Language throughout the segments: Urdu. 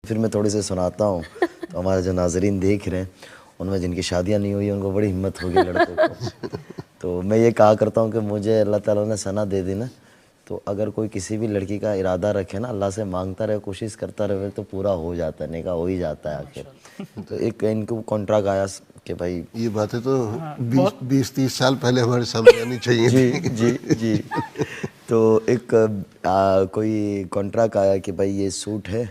پھر میں تھوڑی سی سناتا ہوں تو ہمارے جو ناظرین دیکھ رہے ہیں ان میں جن کی شادیاں نہیں ہوئی ان کو بڑی ہمت ہوگی لڑکوں کو. تو میں یہ کہا کرتا ہوں کہ مجھے اللہ تعالیٰ نے ثنا دے دی نا, تو اگر کوئی کسی بھی لڑکی کا ارادہ رکھے نا, اللہ سے مانگتا رہے, کوشش کرتا رہے, تو پورا ہو جاتا ہے, نکاح ہو ہی جاتا ہے آخر. تو ایک ان کو کانٹریکٹ آیا کہ بھائی یہ باتیں تو 20-30 سال پہلے ہمارے سامنے آنی چاہیے. جی جی جی. تو ایک کوئی کانٹریکٹ آیا کہ بھائی یہ سوٹ ہے,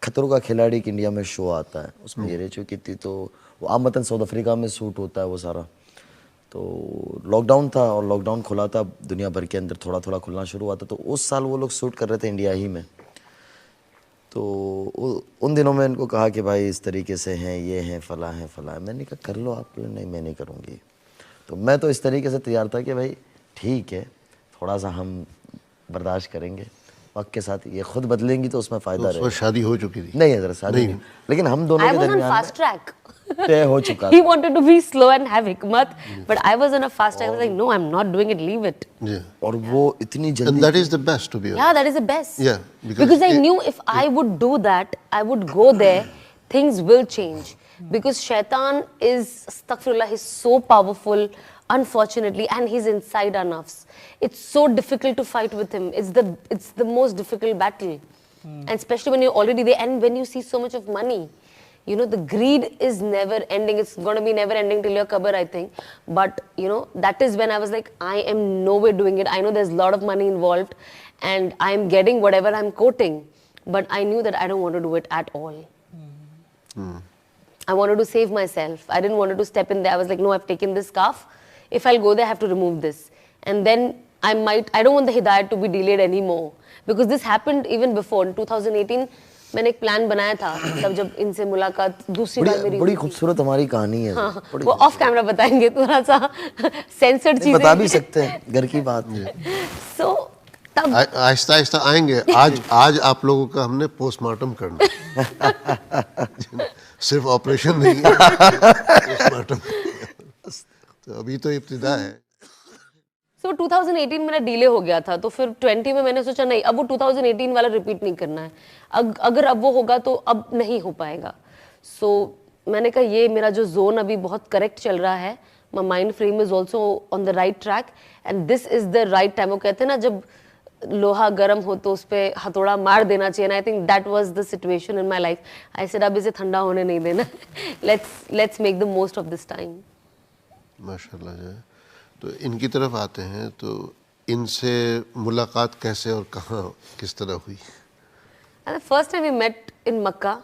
خطروں کا کھلاڑی ایک انڈیا میں شو آتا ہے, اس میں یہ رہ چکی تھی. تو وہ عامتاً ساؤتھ افریقہ میں سوٹ ہوتا ہے وہ سارا. تو لاک ڈاؤن تھا اور لاک ڈاؤن کھلا تھا دنیا بھر کے اندر, تھوڑا تھوڑا کھلنا شروع ہوا تھا. تو اس سال وہ لوگ شوٹ کر رہے تھے انڈیا ہی میں. تو ان دنوں میں ان کو کہا کہ بھائی اس طریقے سے ہیں, یہ ہیں, فلاں ہیں, فلاں ہیں. میں نے کہا کر لو آپ. نہیں میں نہیں کروں گی. تو میں تو اس طریقے سے تیار تھا کہ بھائی ٹھیک ہے, تھوڑا سا ہم برداشت کریں گے, وقت کے ساتھ یہ خود بدلیں گی تو اس میں فائدہ رہے گا. شادی ہو چکی تھی؟ نہیں حضرت شادی نہیں, لیکن ہم دونوں کے درمیان fast track. طے ہو چکا He wanted to be slow and have hikmat, but I was on a fast track. I was like, no, I'm not doing it, leave it. اور وہ اتنی And جلدی. that is the best, to be honest. Yeah, that is the best. Yeah, because I knew if I would do that, I would go there, things will change. Because Shaitan is, astaghfirullah, he's so powerful, unfortunately, and he's inside our nafs. It's so difficult to fight with him. It's the most difficult battle. And especially when you're already there and when you see so much of money. You know, the greed is never ending. It's going to be never ending till your qabr, I think. But, you know, that is when I was like, I am nowhere doing it. I know there's a lot of money involved and I'm getting whatever I'm quoting. But I knew that I don't want to do it at all. I wanted to save myself. I didn't want to step in there. I was like, no, I've taken this scarf. If I'll go there, I have to remove this. And then I don't want the hidayat to be delayed anymore. Because this happened even before. In 2018, میں نے ایک پلان بنایا تھا تب جب ان سے ملاقات دوسری بار میری. بڑی خوبصورت ہماری کہانی ہے. وہ آف کیمرہ بتائیں گے, تھوڑا سا سینسرڈ چیزیں بتا بھی سکتے ہیں, گھر کی بات. سو تب آہستہ آہستہ آئیں گے. آج آپ لوگوں کا ہم نے پوسٹ مارٹم کرنا, صرف آپریشن نہیں, پوسٹ مارٹم. تو ابھی تو ابتدا ہے. سو 2018 میرا ڈیلے ہو گیا تھا, تو پھر 20 میں نے سوچا نہیں اب وہ 2018 والا ریپیٹ نہیں کرنا ہے. اگر اب وہ ہوگا تو اب نہیں ہو پائے گا. سو میں نے کہا یہ میرا جو زون ابھی بہت کریکٹ چل رہا ہے, my mind frame is also on the right track and this is the right time. وہ کہتے ہیں نا جب لوہا گرم ہو تو اس پہ ہتھوڑا مار دینا چاہیے. I think that was the situation in my life. I said اب اسے ٹھنڈا ہونے نہیں دینا, let's make the most of this time. ماشاء اللہ جو ہے. تو ان کی طرف آتے ہیں, تو ان سے ملاقات کیسے اور کہاں کس طرح ہوئی؟ And the first time we met in Makkah,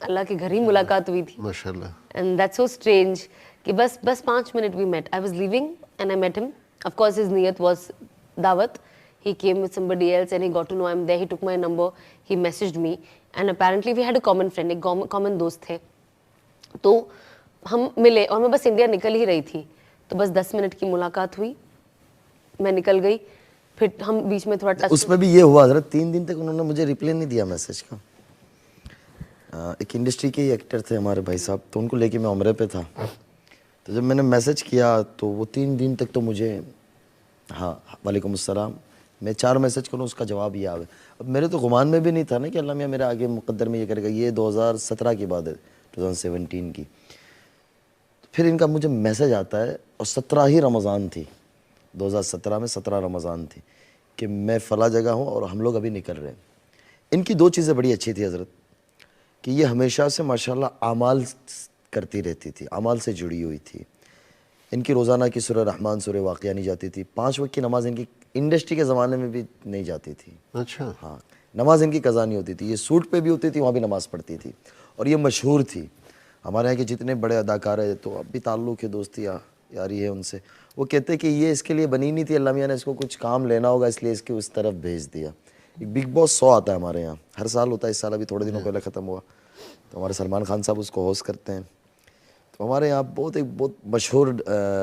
اللہ کے گھر ہی ملاقات ہوئی تھی. ماشاء اللہ. And that's so strange کہ بس 5 minute we met. I was leaving and I met him. Of course his niyat was dawat. He came with somebody else and he got to know I'm there. He took my number. He messaged me and apparently we had a common friend. ایک common دوست تھے. تو ہم ملے اور میں بس انڈیا نکل ہی رہی تھی. تو بس 10 منٹ کی ملاقات ہوئی, میں نکل گئی, پھر ہم بیچ میں تھوڑا ٹچ. اس میں بھی یہ ہوا حضرت 3 دن تک انہوں نے مجھے ریپلائی نہیں دیا میسج کا. ایک انڈسٹری کے ایکٹر تھے ہمارے بھائی صاحب, تو ان کو لے کے میں عمرے پہ تھا. تو جب میں نے میسج کیا تو وہ 3 دن تک تو مجھے ہاں وعلیکم السلام, میں 4 میسج کروں اس کا جواب یہ آ گیا. اب میرے تو گمان میں بھی نہیں تھا نا کہ اللہ میاں میرے آگے مقدر میں یہ کرے گا. یہ 2017 کی بات ہے, 2017 کی. پھر ان کا مجھے میسج آتا ہے اور 17 ہی رمضان تھی, 2017 میں 17 رمضان تھی, کہ میں فلاں جگہ ہوں اور ہم لوگ ابھی نکل رہے ہیں. ان کی 2 چیزیں بڑی اچھی تھی حضرت, کہ یہ ہمیشہ سے ماشاءاللہ اعمال کرتی رہتی تھی, اعمال سے جڑی ہوئی تھی. ان کی روزانہ کی سورہ رحمان سورہ واقعہ نہیں جاتی تھی. 5 وقت کی نماز ان کی انڈسٹری کے زمانے میں بھی نہیں جاتی تھی. اچھا. ہاں, نماز ان کی قضا نہیں ہوتی تھی. یہ سوٹ پہ بھی ہوتی تھی, وہاں بھی نماز پڑھتی تھی, اور یہ مشہور تھی. ہمارے یہاں کے جتنے بڑے اداکار ہیں, تو اب بھی تعلق ہے, دوستی یاری ہے ان سے, وہ کہتے کہ یہ اس کے لیے بنی نہیں تھی, اللہ میاں نے اس کو کچھ کام لینا ہوگا اس لیے اس کے اس طرف بھیج دیا. ایک بگ باس 100 آتا ہے ہمارے یہاں, ہر سال ہوتا ہے. اس سال ابھی تھوڑے دنوں پہلے ختم ہوا. تو ہمارے سلمان خان صاحب اس کو ہوسٹ کرتے ہیں. تو ہمارے یہاں بہت مشہور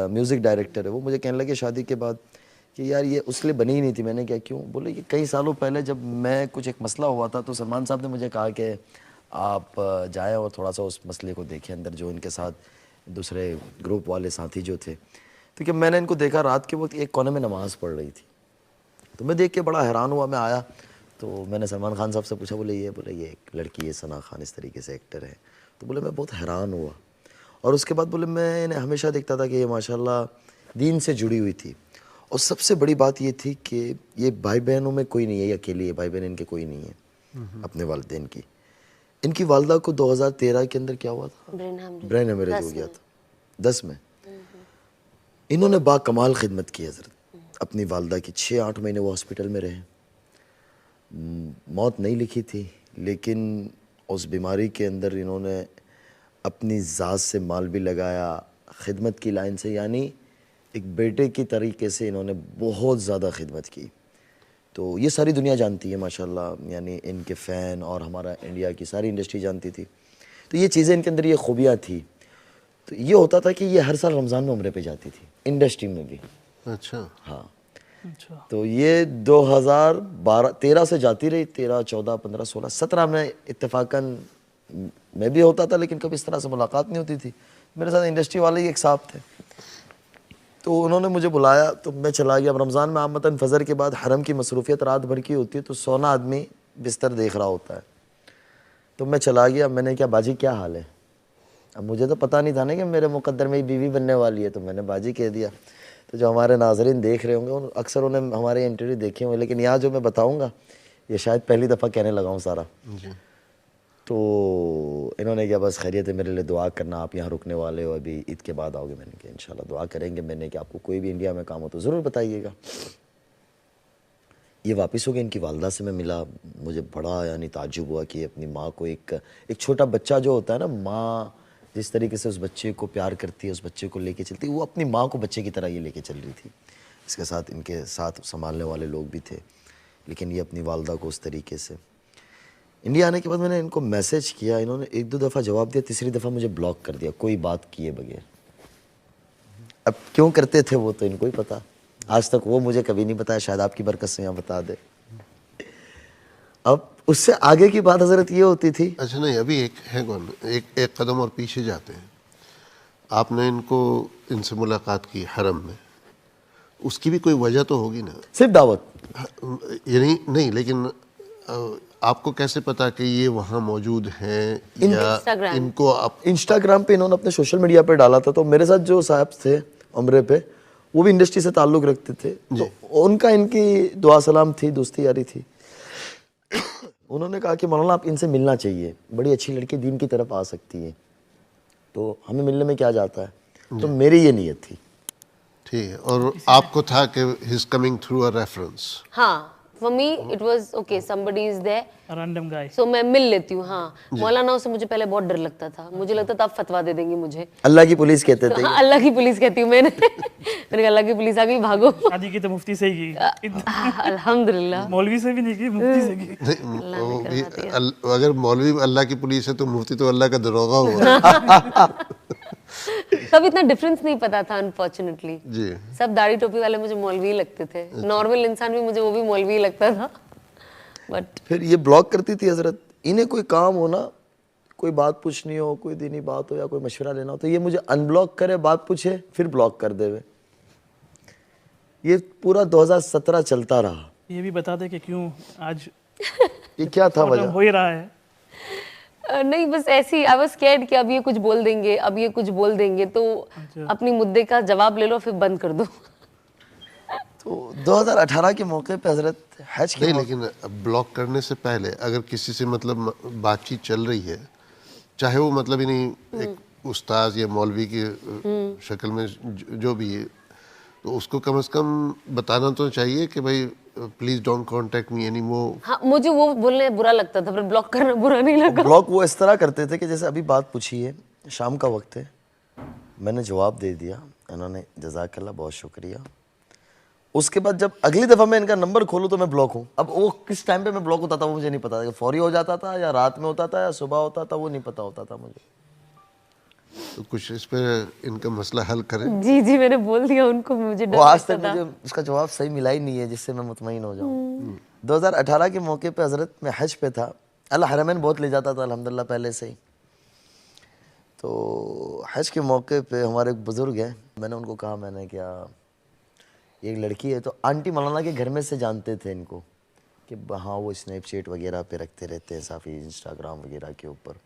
میوزک ڈائریکٹر ہے, وہ مجھے کہنے لگے شادی کے بعد کہ یار یہ اس لیے بنی ہی نہیں تھی. میں نے کہا کیوں؟ بولے کہ کئی سالوں پہلے جب میں کچھ ایک مسئلہ ہوا تھا تو سلمان صاحب نے مجھے کہا کہ آپ جائیں اور تھوڑا سا اس مسئلے کو دیکھیں اندر, جو ان کے ساتھ دوسرے گروپ والے ساتھی جو تھے. تو کہ میں نے ان کو دیکھا رات کے وقت ایک کونے میں نماز پڑھ رہی تھی. تو میں دیکھ کے بڑا حیران ہوا. میں آیا تو میں نے سلمان خان صاحب سے پوچھا, بولے یہ ایک لڑکی ہے ثنا خان, اس طریقے سے ایکٹر ہے. تو بولے میں بہت حیران ہوا. اور اس کے بعد بولے میں نے ہمیشہ دیکھتا تھا کہ یہ ماشاءاللہ دین سے جڑی ہوئی تھی. اور سب سے بڑی بات یہ تھی کہ یہ بھائی بہنوں میں کوئی نہیں ہے, یہ اکیلی ہے, بھائی بہن ان کے کوئی نہیں ہے اپنے والدین کی. ان کی والدہ کو 2013 کے اندر کیا ہوا تھا, برین ہیمریج ہو گیا تھا 10 میں. انہوں نے با کمال خدمت کی حضرت اپنی والدہ کی. 6-8 مہینے وہ ہاسپٹل میں رہے, موت نہیں لکھی تھی, لیکن اس بیماری کے اندر انہوں نے اپنی ذات سے مال بھی لگایا, خدمت کی لائن سے, یعنی ایک بیٹے کی طریقے سے انہوں نے بہت زیادہ خدمت کی. تو یہ ساری دنیا جانتی ہے ماشاءاللہ, یعنی ان کے فین اور ہمارا انڈیا کی ساری انڈسٹری جانتی تھی. تو یہ چیزیں ان کے اندر یہ خوبیاں تھی. تو یہ ہوتا تھا کہ یہ ہر سال رمضان میں عمرے پہ جاتی تھی, انڈسٹری میں بھی. اچھا. ہاں. تو یہ 2013 سے جاتی رہی, 13, 14, 15, 16, 17 میں اتفاقاً میں بھی ہوتا تھا, لیکن کبھی اس طرح سے ملاقات نہیں ہوتی تھی. میرے ساتھ انڈسٹری والے ہی ایک صاحب تھے, تو انہوں نے مجھے بلایا تو میں چلا گیا. اب رمضان میں عامتاً فجر کے بعد حرم کی مصروفیت رات بھر کی ہوتی ہے, تو سونا آدمی بستر دیکھ رہا ہوتا ہے. تو میں چلا گیا, میں نے کہا باجی کیا حال ہے. اب مجھے تو پتہ نہیں تھا نا کہ میرے مقدر میں بیوی بننے والی ہے, تو میں نے باجی کہہ دیا. تو جو ہمارے ناظرین دیکھ رہے ہوں گے اکثر انہیں ہمارے انٹرویو دیکھے ہوئے, لیکن یہاں جو میں بتاؤں گا یہ شاید پہلی دفعہ کہنے لگا ہوں سارا. تو انہوں نے کہا بس خیریت ہے, میرے لیے دعا کرنا, آپ یہاں رکنے والے ہو, ابھی عید کے بعد آؤ گے. میں نے کہا انشاءاللہ دعا کریں گے. میں نے کہا آپ کو کوئی بھی انڈیا میں کام ہو تو ضرور بتائیے گا. یہ واپس ہو گئے, ان کی والدہ سے میں ملا. مجھے بڑا یعنی تعجب ہوا کہ اپنی ماں کو ایک چھوٹا بچہ جو ہوتا ہے نا, ماں جس طریقے سے اس بچے کو پیار کرتی ہے, اس بچے کو لے کے چلتی ہے, وہ اپنی ماں کو بچے کی طرح یہ لے کے چل رہی تھی. اس کے ساتھ ان کے ساتھ سنبھالنے والے لوگ بھی تھے, لیکن یہ اپنی والدہ کو اس طریقے سے. انڈیا آنے کے بعد میں نے ان کو میسج کیا, انہوں نے 1-2 دفعہ جواب دیا, تیسری دفعہ مجھے بلاک کر دیا کوئی بات کیے بغیر. اب کیوں کرتے تھے وہ تو ان کو ہی پتا, آج تک وہ مجھے کبھی نہیں بتایا, شاید آپ کی برکت سے یہاں بتا دے. اب اس سے آگے کی بات حضرت یہ ہوتی تھی. اچھا نہیں, ابھی ایک قدم اور پیچھے جاتے ہیں. آپ نے ان سے ملاقات کی حرم میں, اس کی بھی کوئی وجہ تو ہوگی نا, صرف دعوت. یعنی نہیں, لیکن آپ کو کیسے پتا کہ یہ وہاں موجود ہیں, یا ان کو انسٹاگرام پہ انہوں نے اپنے سوشل میڈیا پہ ڈالا تھا. تو میرے ساتھ جو صاحب تھے عمرے پہ, وہ بھی انڈسٹری سے تعلق رکھتے تھے, تو ان کا ان کی دعا سلام تھی, دوستی یاری تھی. انہوں نے کہا کہ مولانا آپ ان سے ملنا چاہیے, بڑی اچھی لڑکی دین کی طرف آ سکتی ہے, تو ہمیں ملنے میں کیا جاتا ہے. تو میری یہ نیت تھی. ٹھیک ہے. اور آپ کو تھا کہ he is coming through a reference. ہاں, for me it was okay, somebody is there, a random guy, so میں مل لیتی ہوں. ہاں, مولانا سے مجھے پہلے بہت ڈر لگتا تھا, مجھے لگتا تھا آپ فتوا دے دیں گے مجھے. اللہ کی پولیس کہتے تھے. ہاں, اللہ کی پولیس کہتی ہوں میں نے. میں نے کہا اللہ کی پولیس آ گئی, بھاگو. شادی کی تو مفتی سے ہی کی, الحمدللہ. مولوی سے بھی نہیں کی, مفتی سے کی. اگر مولوی اللہ کی پولیس ہے تو مفتی تو اللہ کا دروغہ ہوا. تب اتنا ڈفرینس نہیں پتا تھا انفارچونیٹلی. جی, سب داڑھی ٹوپی والے مجھے مولوی لگتے تھے, نارمل انسان بھی مجھے وہ بھی مولوی لگتا تھا. بٹ پھر یہ بلاک کرتی تھی حضرت. انہیں کوئی کام ہو نا, کوئی بات پوچھنی ہو, کوئی دینی بات ہو یا کوئی مشورہ لینا ہو, تو یہ مجھے ان بلاک کرے, بات پوچھے, پھر بلاک کر دے. یہ پورا 2017 چلتا رہا. یہ بھی بتا دے کہ کیوں آج یہ کیا تھا وجہ. ہو ہی رہا ہے. نہیں, بس ایسی آئی واز اسکیئرڈ کہ اب یہ کچھ بول دیں گے, اب یہ کچھ بول دیں گے, تو اپنی مدعے کا جواب لے لو, پھر بند کر دو. تو 2018 کے موقع پہ حضرت حج کے نہیں, لیکن بلاک کرنے سے پہلے اگر کسی سے مطلب بات چیت چل رہی ہے, چاہے وہ مطلب ایک استاذ یا مولوی کی شکل میں جو بھی ہے, تو اس کو کم از کم بتانا تو چاہیے کہ بھائی please don't contact me any more. ہاں, مجھے وہ بولنے برا لگتا تھا, پھر بلاک کرنا برا نہیں لگا. بلاک وہ اس طرح کرتے تھے کہ جیسے ابھی بات پوچھی ہے, شام کا وقت ہے, میں نے جواب دے دیا, انہوں نے جزاک اللہ بہت شکریہ. اس کے بعد جب اگلی دفعہ میں ان کا نمبر کھولوں تو میں بلاک ہوں. اب وہ کس ٹائم پہ میں بلاک ہوتا تھا وہ مجھے نہیں پتا تھا, کہ فوری ہو جاتا تھا یا رات میں ہوتا تھا یا صبح ہوتا تھا, وہ نہیں پتا ہوتا تھا مجھے. تو کچھ اس پہ ان کا مسئلہ حل کریں. جی میں نے بول دیا ان کو, مجھے ڈر وہ آج لگتا تک تھا. مجھے اس کا جواب صحیح ملا ہی نہیں ہے جس سے میں مطمئن ہو جاؤں. 2018 کے موقع پہ حضرت میں حج پہ تھا. اللہ حرمین بہت لے جاتا تھا الحمدللہ پہلے سے ہی. تو حج کے موقع پہ ہمارے ایک بزرگ ہیں, میں نے ان کو کہا, میں نے کیا ایک لڑکی ہے, تو آنٹی مولانا کے گھر میں سے جانتے تھے ان کو کہ کہ ہاں وہ اسنیپ چیٹ وغیرہ پہ رکھتے رہتے ہیں صافی انسٹاگرام وغیرہ کے اوپر